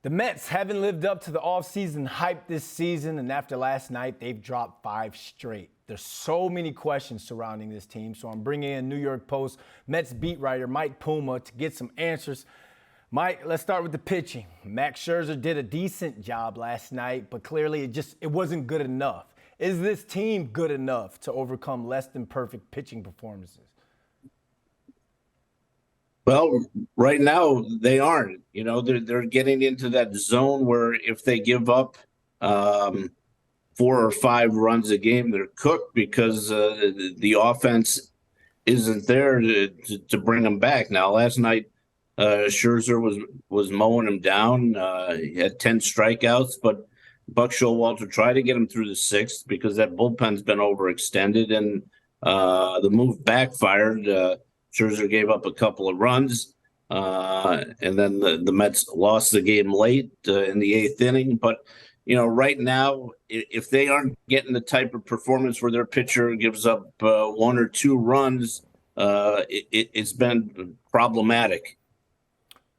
The Mets haven't lived up to the offseason hype this season, and after last night, they've dropped 5 straight. There's so many questions surrounding this team, so I'm bringing in New York Post Mets beat writer Mike Puma to get some answers. Mike, let's start with the pitching. Max Scherzer did a decent job last night, but clearly it wasn't good enough. Is this team good enough to overcome less than perfect pitching performances? Well, right now they aren't. They're getting into that zone where if they give up 4 or 5 runs a game, they're cooked because the offense isn't there to bring them back. Now, last night Scherzer was mowing him down. He had 10 strikeouts, but Buck Showalter tried to get him through the 6th because that bullpen's been overextended, and the move backfired. Scherzer gave up a couple of runs, and then the Mets lost the game late in the 8th inning. But, right now, if they aren't getting the type of performance where their pitcher gives up 1 or 2 runs, it's been problematic.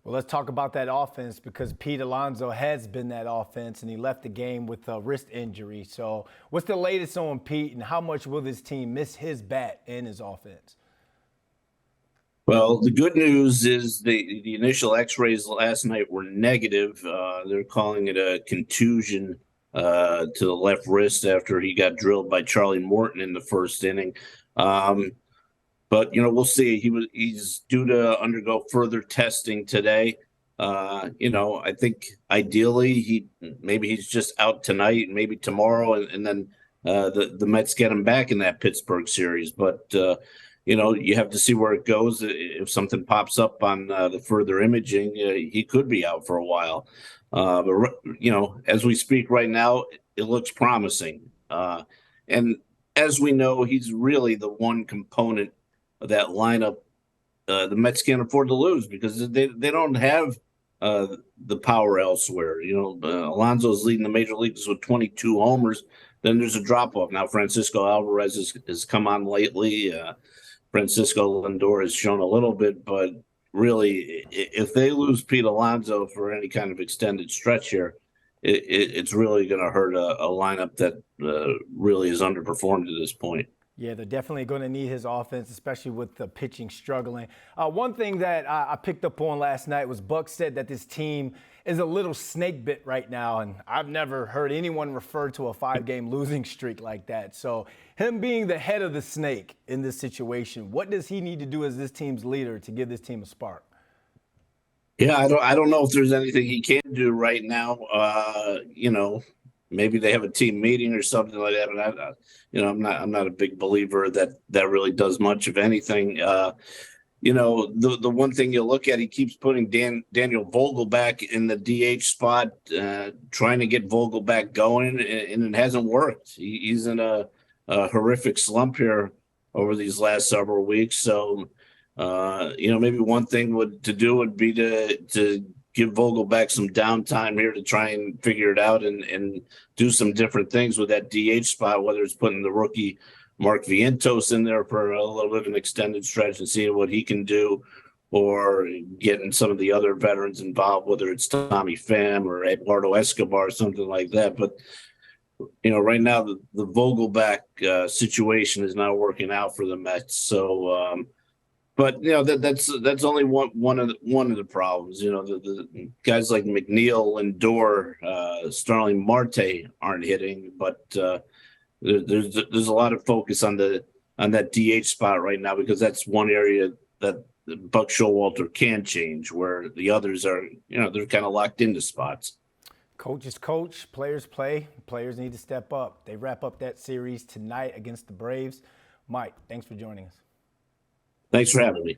Well, let's talk about that offense because Pete Alonso has been that offense, and he left the game with a wrist injury. So what's the latest on Pete, and how much will this team miss his bat and his offense? Well, the good news is the initial X-rays last night were negative. They're calling it a contusion to the left wrist after he got drilled by Charlie Morton in the 1st inning. But we'll see. He's due to undergo further testing today. I think ideally he's just out tonight, maybe tomorrow, and then the Mets get him back in that Pittsburgh series. But you have to see where it goes. If something pops up on the further imaging, he could be out for a while. But as we speak right now, it looks promising. And as we know, he's really the one component of that lineup the Mets can't afford to lose because they don't have the power elsewhere. Alonso's leading the major leagues with 22 homers. Then there's a drop-off. Now Francisco Alvarez has come on lately. Francisco Lindor has shown a little bit, but really, if they lose Pete Alonso for any kind of extended stretch here, it's really going to hurt a lineup that really is underperformed at this point. Yeah, they're definitely going to need his offense, especially with the pitching struggling. One thing that I picked up on last night was Buck said that this team is a little snake bit right now, and I've never heard anyone refer to a 5-game losing streak like that. So him being the head of the snake in this situation, what does he need to do as this team's leader to give this team a spark? Yeah, I don't know if there's anything he can do right now. Maybe they have a team meeting or something like that. But I'm not a big believer that really does much of anything. The one thing you look at, he keeps putting Daniel Vogelback in the DH spot, trying to get Vogelback going, and it hasn't worked. He's in a horrific slump here over these last several weeks. So, maybe one thing would be to give Vogelback some downtime here to try and figure it out and do some different things with that DH spot, whether it's putting the rookie Mark Vientos in there for a little bit of an extended stretch and seeing what he can do, or getting some of the other veterans involved, whether it's Tommy Pham or Eduardo Escobar, something like that. But, right now the Vogelback situation is not working out for the Mets. So, but that's only one of the problems. The guys like McNeil, Lindor, Starling Marte aren't hitting, but there's a lot of focus on that DH spot right now because that's one area that Buck Showalter can change, where the others are they're kind of locked into spots. Coaches coach, players play. Players need to step up. They wrap up that series tonight against the Braves. Mike, thanks for joining us. Thanks for having me.